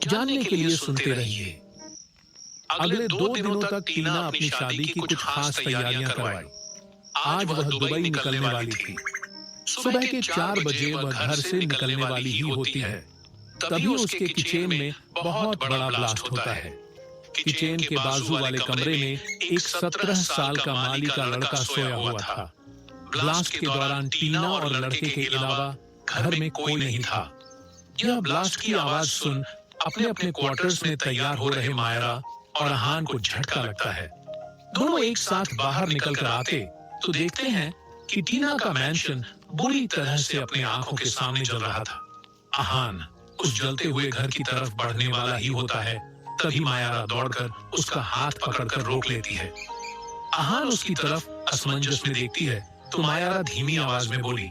जानने के लिए सुनते रहिए। अगले 2 दिनों तक टीना अपनी शादी की कुछ खास तैयारियां करवाई। आज वह दुबई निकलने वाली थी। सुबह के 4 बजे वह घर से निकलने वाली ही होती है। तभी उसके किचन में बहुत बड़ा ब्लास्ट होता है। किचन के बाजू वाले कमरे में एक 17 साल का माली का लड़का सोया हुआ था। ब्लास्ट के दौरान टीना और लड़के के अलावा घर में कोई नहीं था। यह ब्लास्ट की आवाज सुन अपने अपने क्वार्टर्स में तैयार हो रहे मायरा और अहान को झटका लगता है। दोनों एक साथ बाहर निकलकर आते तो देखते हैं कि टीना का मैंशन बुरी तरह से अपनी आंखों के सामने जल रहा था। अहान उस जलते हुए घर की तरफ बढ़ने वाला ही होता है, तभी मायरा दौड़कर उसका हाथ पकड़कर रोक लेती है। अहान उसकी तरफ असमंजस में देखती है तो मायरा धीमी आवाज में बोली,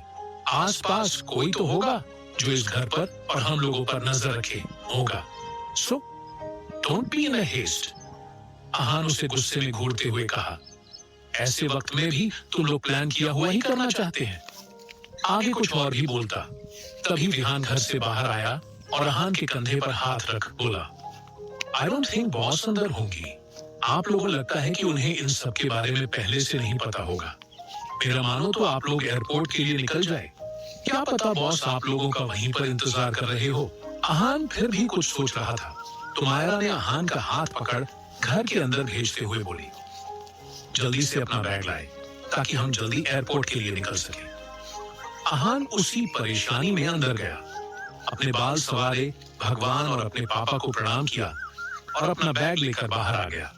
आसपास कोई तो होगा जो इस घर पर और हम लोगों पर नजर रखे होगा। So don't be in a haste. Ahaan उसे गुस्से में घूरते हुए कहा, ऐसे वक्त में भी तुम लोग प्लान किया हुआ ही करना चाहते हैं। आगे कुछ और भी बोलता, तभी विहान घर से बाहर आया और अहान के कंधे पर हाथ रख बोला, आई डोंट थिंक बॉस अंदर होंगी। आप लोगों को लगता है कि उन्हें इन सब के बारे में पहले से नहीं पता होगा। मेरा मानो तो आप लोग एयरपोर्ट के लिए निकल जाए। क्या पता बॉस आप लोगों का वहीं पर इंतजार कर रहे हो। अहान फिर भी कुछ सोच रहा था तो मायरा ने अहान का हाथ पकड़ घर के अंदर भेजते हुए बोली, जल्दी से अपना बैग लाए ताकि हम जल्दी एयरपोर्ट के लिए निकल सके। अहान उसी परेशानी में अंदर गया, अपने बाल सवारे, भगवान और अपने पापा को प्रणाम किया और अपना बैग लेकर बाहर आ गया।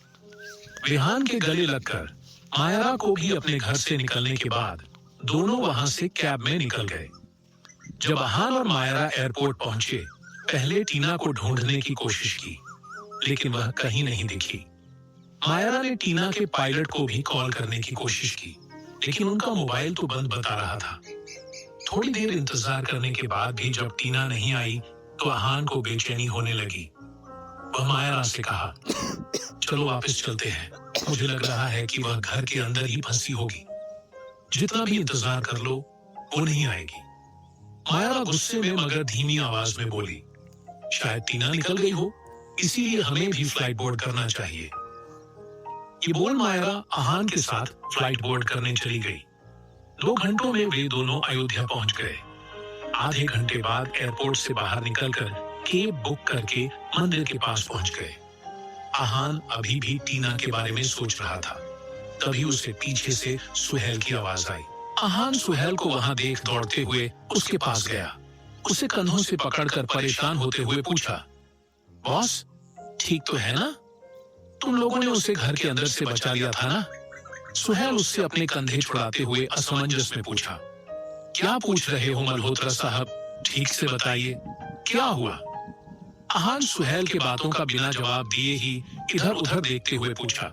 विहान के गले लगकर मायरा को भी अपने घर से निकलने के बाद दोनों वहां से कैब में निकल गए। जब अहान और मायरा एयरपोर्ट पहुंचे, पहले टीना को ढूंढने की कोशिश की, लेकिन वह कहीं नहीं दिखी। मायरा ने टीना के पायलट को भी कॉल करने की कोशिश की, लेकिन उनका मोबाइल तो बंद बता रहा था। थोड़ी देर इंतजार करने के बाद भी जब टीना नहीं आई तो अहान को बेचैनी होने लगी। वह मायरा से कहा, चलो वापस चलते हैं, मुझे लग रहा है कि वह घर के अंदर ही फंसी होगी। जितना भी इंतजार कर लो वो नहीं आएगी। मायरा गुस्से में मगर धीमी आवाज में बोली, शायद टीना निकल गई हो, इसीलिए हमें भी फ्लाइट बोर्ड करना चाहिए। ये बोल मायरा अहान के साथ फ्लाइट बोर्ड करने चली गई। 2 घंटों में वे दोनों अयोध्या पहुंच गए। आधे घंटे बाद एयरपोर्ट से बाहर निकलकर कैब बुक करके मंदिर के पास पहुंच गए। अहान अभी भी टीना के बारे में सोच रहा था। तभी उसे पीछे से सुहेल की आवाज आई। अहान सुहेल को वहां देख दौड़ते हुए उसके पास गया। उसे कंधों से पकड़कर परेशान होते हुए पूछा, बॉस ठीक तो है ना? तुम लोगों ने उसे घर के अंदर से बचा लिया था ना? सुहेल उससे अपने कंधे छुड़ाते हुए असमंजस में पूछा, क्या पूछ रहे हो मल्होत्रा साहब, ठीक से बताइए क्या हुआ? अहान सुहेल की बातों का बिना जवाब दिए ही इधर उधर देखते हुए पूछा,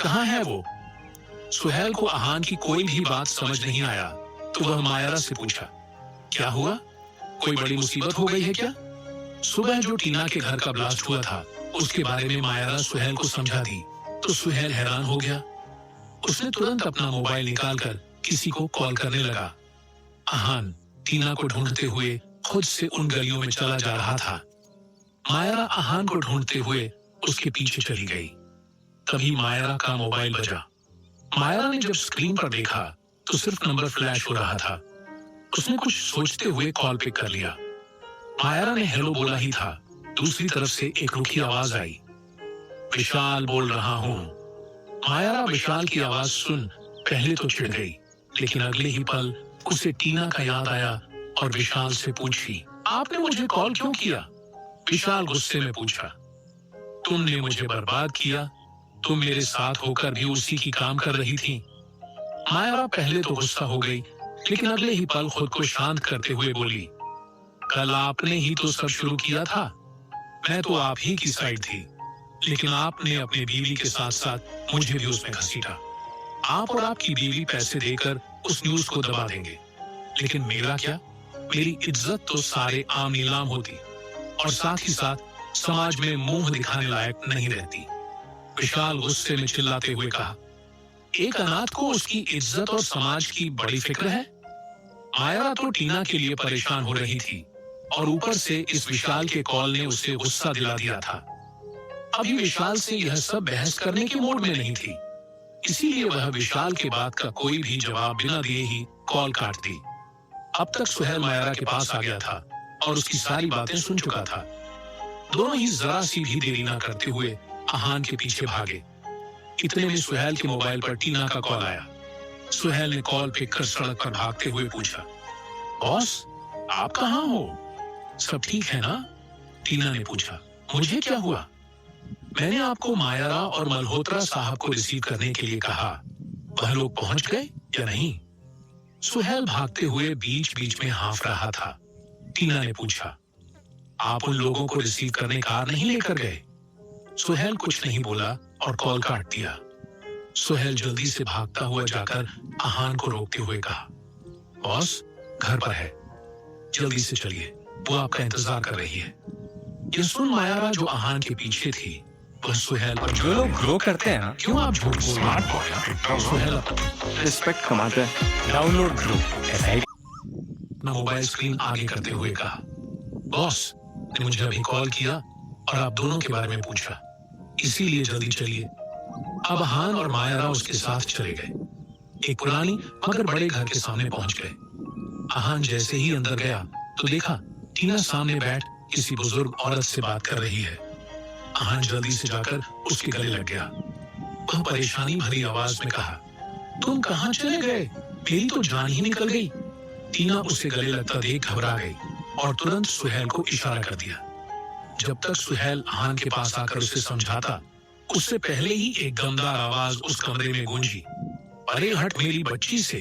कहाँ है वो? सुहेल को अहान की कोई भी बात समझ नहीं आया तो वह मायरा से पूछा, क्या हुआ? कोई बड़ी मुसीबत हो गई है क्या? सुबह जो टीना के घर का ब्लास्ट हुआ था उसके बारे में मायरा सुहेल को समझा दी तो सुहेल हैरान हो गया। उसने तुरंत अपना मोबाइल निकालकर किसी को कॉल करने लगा। अहान टीना को ढूंढते हुए खुद से उन गलियों में चला जा रहा था। मायरा अहान को ढूंढते हुए उसके पीछे चली गई। तभी मायरा का मोबाइल बजा। मायरा ने जब स्क्रीन पर देखा तो सिर्फ नंबर फ्लैश हो रहा था। उसने कुछ सोचते हुए कॉल पिक कर लिया। मायरा ने हेलो बोला ही था, दूसरी तरफ से एक रूखी आवाज आई, विशाल बोल रहा हूं। मायरा विशाल की आवाज सुन पहले तो चिढ़ गई, लेकिन अगले ही पल उसे टीना का याद आया और विशाल से पूछी, आपने मुझे कॉल क्यों किया? विशाल गुस्से में पूछा, तुमने मुझे बर्बाद किया, तुम मेरे साथ होकर भी उसी की काम कर रही थी। मायरा पहले तो गुस्सा हो गई, लेकिन अगले ही पल खुद को शांत करते हुए बोली, कल आपने ही तो सब शुरू किया था, मैं तो आप ही की साइड थी, लेकिन आपने अपनी बीवी के साथ साथ मुझे भी उसमें घसीटा। आप और आपकी बीवी पैसे देकर उस न्यूज को दबा देंगे, लेकिन मेरा क्या? मेरी इज्जत तो सारे आम नीलाम होती और साथ ही साथ समाज में मुंह दिखाने लायक नहीं रहती। विशाल गुस्से में चिल्लाते हुए कहा, एक अनाथ को उसकी इज्जत और समाज की बड़ी फिक्र है? मायरा तो टीना के लिए परेशान हो रही थी, और ऊपर से इस विशाल के कॉल ने उसे गुस्सा दिला दिया था। अभी विशाल से यह सब बहस करने के मूड में नहीं थी, इसीलिए वह विशाल के बात का कोई भी जवाब बिना दिए ही कॉल काट दी। अब तक सुहेल मायरा के पास आ गया था और उसकी सारी बातें सुन चुका था। दोनों ही जरा सी भी देरी ना करते हुए आहान के पीछे भागे। इतने में सुहेल के मोबाइल पर टीना का कॉल आया। सुहेल ने कॉल पिक कर सड़क पर भागते हुए पूछा, बॉस आप कहाँ हो? सब ठीक है ना? टीना ने पूछा। मुझे क्या हुआ? मैंने आपको मायरा और मल्होत्रा साहब को रिसीव करने के लिए कहा, वह लोग पहुंच गए या नहीं? सुहेल भागते हुए बीच बीच में हाँफ रहा था। टीना ने पूछा, आप उन लोगों को रिसीव करने कार नहीं लेकर गए? सुहेल कुछ नहीं बोला और कॉल काट दिया। सुहेल जल्दी से भागता हुआ जाकर आहान को रोकते हुए कहा, बॉस घर पर है, जल्दी से चलिए, वो आपका इंतजार कर रही है। यह सुन मायरा जो आहान के पीछे थी, वह सुहेल पर जो लोग ग्रो करते हैं क्यों आप झूठ बोल रहे हैं? सुहेल रिस्पेक्ट कमाते हैं। डाउनलोड ग्रो अपना मोबाइल स्क्रीन आगे करते हुए कहा, बॉस ने मुझे अभी कॉल किया और आप दोनों के बारे में पूछा, इसीलिए जल्दी चलिए। अब आहान और मायरा उसके साथ चले गए। एक पुरानी मगर बड़े घर के सामने पहुंच गए। आहान जैसे ही अंदर गया तो देखा टीना सामने बैठ किसी बुजुर्ग औरत से बात कर रही है। आहान जल्दी से जाकर उसके गले लग गया। वह परेशानी भरी आवाज में कहा, तुम कहां चले गए? मेरी तो जान ही निकल गई। टीना उसे गले लगता देख घबरा गई और तुरंत सुहेल को इशारा कर दिया। जब तक सुहेल आहान के पास आकर उसे समझाता, उससे पहले ही एक गमदार आवाज उस कमरे में गूंजी, अरे हट मेरी बच्ची से,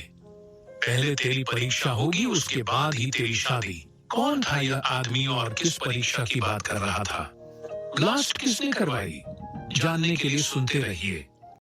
पहले तेरी परीक्षा होगी, उसके बाद ही तेरी शादी। कौन था यह आदमी और किस परीक्षा की बात कर रहा था? ब्लास्ट किसने करवाई? जानने के लिए सुनते रहिए